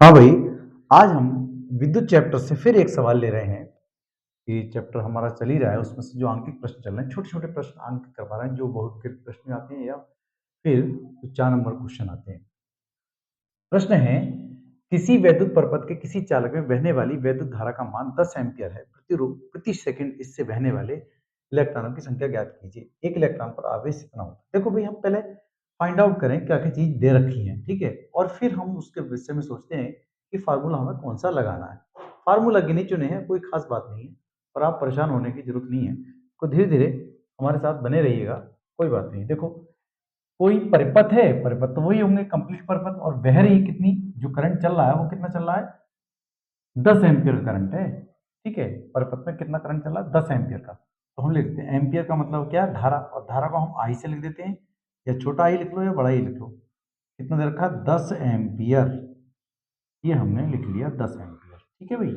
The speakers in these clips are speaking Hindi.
हाँ भाई, आज हम विद्युत चैप्टर से फिर एक सवाल ले रहे हैं कि चैप्टर हमारा चल ही रहा है, उसमें से जो आंकिक प्रश्न चल रहे हैं, छोटे-छोटे प्रश्न अंक करवा रहे हैं, जो बहुविकल्प प्रश्न में आते हैं या फिर जो 4 नंबर क्वेश्चन आते हैं। प्रश्न है, किसी वैद्युत परिपथ के किसी चालक में बहने वाली वैद्युत धारा का मान 10 एम्पीयर है। प्रति सेकंड इससे बहने वाले इलेक्ट्रॉनों की संख्या ज्ञात कीजिए। एक इलेक्ट्रॉन पर आवेश कितना होता है? देखो भाई, हम पहले फाइंड आउट करें क्या-क्या चीज़ दे रखी है, ठीक है? और फिर हम उसके विषय में सोचते हैं कि फार्मूला हमें कौन-सा लगाना है। फार्मूला गिने-चुने हैं, कोई खास बात नहीं है और आप परेशान होने की ज़रूरत नहीं है। तो धीरे-धीरे हमारे साथ बने रहिएगा, कोई बात नहीं। देखो, कोई परिपथ है, परिपथ तो वही होंगे कंप्लीट परिपथ, और बह रही कितनी, जो करंट चल रहा है वो कितना चल रहा है? 10 एम्पीयर करंट है, ठीक है? परिपथ में कितना करंट चल रहा है? 10 एम्पीयर का। तो हम लिखते हैं एम्पीयर का मतलब क्या है? धारा, और धारा को हम आई से लिख देते हैं, या छोटा आई लिख लो या बड़ा आई लिख लो। कितना दे रखा है? 10 एम्पीयर। ये हमने लिख लिया 10 एम्पीयर, ठीक है भाई?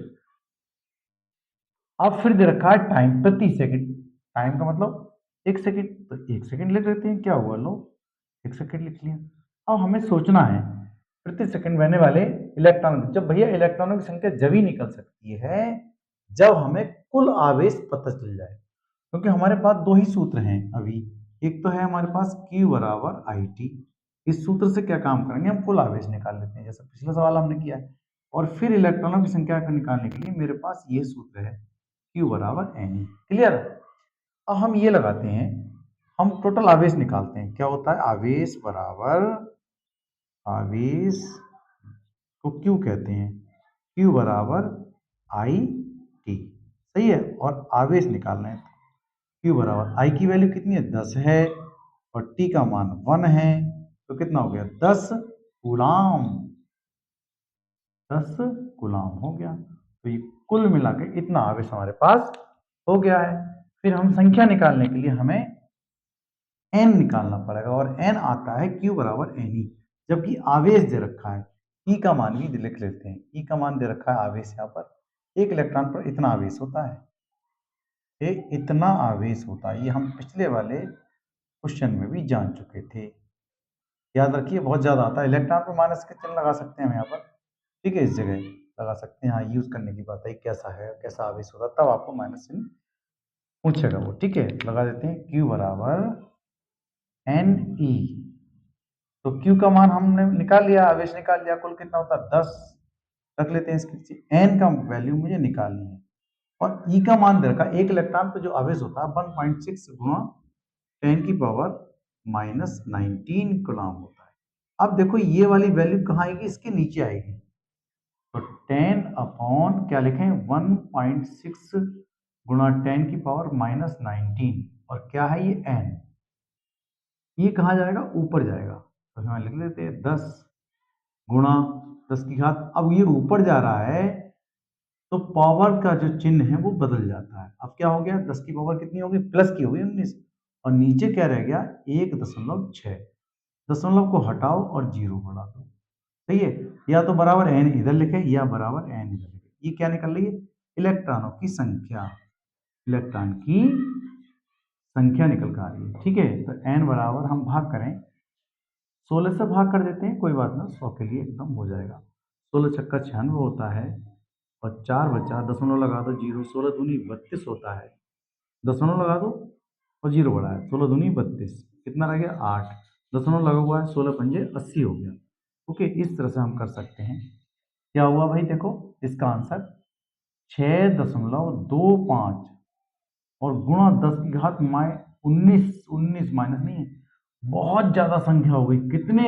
अब फिर दे रखा है टाइम प्रति सेकंड। टाइम का मतलब 1 सेकंड, तो 1 सेकंड लिख देते हैं, क्या हुआ लो, 1 सेकंड लिख लिया। अब हमें सोचना है प्रति सेकंड बहने वाले इलेक्ट्रॉन, जब भैया इलेक्ट्रॉनों की संख्या जब ही निकल सकती है जब हमें कुल आवेश पता चल जाए, क्योंकि हमारे पास दो ही सूत्र हैं अभी। एक तो है हमारे पास Q बराबर IT। इस सूत्र से क्या काम करेंगे, हम कुल आवेश निकाल लेते हैं, जैसा पिछला सवाल हमने किया है। और फिर इलेक्ट्रॉनों की संख्या को निकालने के लिए मेरे पास ये सूत्र है, Q बराबर NE। क्लियर? अब हम ये लगाते हैं, हम टोटल आवेश निकालते हैं। क्या होता है? आवेश बराबर, आवेश को Q कहते हैं, Q बराबर IT। सही है? और आवेश निकालना है, Q बराबर I की वैल्यू कितनी है? 10 है, और T का मान 1 है, तो कितना हो गया? 10 कूलाम। 10 कूलाम हो गया। तो ये कुल मिला के इतना आवेश हमारे पास हो गया है। फिर हम संख्या निकालने के लिए हमें n निकालना पड़ेगा, और n आता है Q बराबर Ne। जबकि आवेश दे रखा है, E का मान भी लिख लेते हैं। E का मान दे रखा है आवेश, यहाँ पर एक इलेक्ट्रॉन पर इतना आवेश होता है, ये इतना आवेश होता है। ये हम पिछले वाले क्वेश्चन में भी जान चुके थे। याद रखिए, बहुत ज़्यादा आता है। इलेक्ट्रॉन पर माइनस के चिन्ह लगा सकते हैं हम यहाँ पर, ठीक है? इस जगह लगा सकते हैं। हाँ, यूज करने की बात है, कैसा है, कैसा आवेश होता है, तब आपको माइनस चिन्ह पूछेगा वो, ठीक है? लगा देते हैं Q बराबर Ne। तो Q का मान हमने निकाल लिया, आवेश निकाल लिया, कुल कितना होता है? 10 रख लेते हैं इसके नीचे। n का वैल्यू मुझे निकालनी है, और E का मान दे रखा, एक इलेक्ट्रॉन पे जो आवेश होता है 1.6 गुणा 10 की पावर माइनस 19 कूलम होता है। अब देखो, ये वाली वैल्यू कहाँ आएगी? इसके नीचे आएगी। तो 10 अपॉन क्या लिखें? 1.6 गुणा 10 की पावर माइनस 19, और क्या है ये? n। ये कहाँ जाएगा? ऊपर जाएगा। तो हम लिख लेते हैं 10 गुणा 10 की घात। अब ये ऊपर जा रहा है तो पावर का जो चिन्ह है वो बदल जाता है। अब क्या हो गया? 10 की पावर कितनी होगी? प्लस की होगी 19, और नीचे क्या रह गया? 1.6। दशमलव को हटाओ और 0 बढ़ा दो। सही है? या तो बराबर n इधर लिखे या बराबर n इधर लिखे। ये क्या निकल रही है? इलेक्ट्रॉनों की संख्या। इलेक्ट्रॉन की संख्या निकल कर आ रही है, ठीक है? तो n बराबर हम भाग करें, 16 से भाग कर देते हैं, कोई बात ना, 100 के लिए एकदम हो जाएगा। 16 छक्का 96 होता है, और 4 बचा, दशमलव लगा दो, 0। 16 दूनी 32 होता है, दशमलव लगा दो और 0 बढ़ा है, 16 दूनी 32, कितना रह गया? 8। दशमलव लगा हुआ है, 16 पंजे 80 हो गया। ओके, इस तरह से हम कर सकते हैं। क्या हुआ भाई? देखो, इसका आंसर 6.25 और गुणा 10 की घात 19, 19 माइनस नहीं है, बहुत ज्यादा संख्या हो गई। कितने?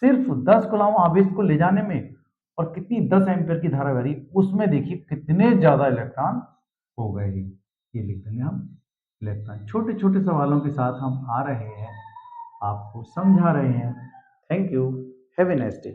सिर्फ 10 कूलम आवेश को ले जाने में, और कितनी? 10 एम्पीयर की धारा बह, उसमें देखिए कितने ज्यादा इलेक्ट्रॉन हो गए। ये लिख देंगे हम इलेक्ट्रॉन। छोटे छोटे सवालों के साथ हम आ रहे हैं, आपको समझा रहे हैं। Thank you, have a nice day.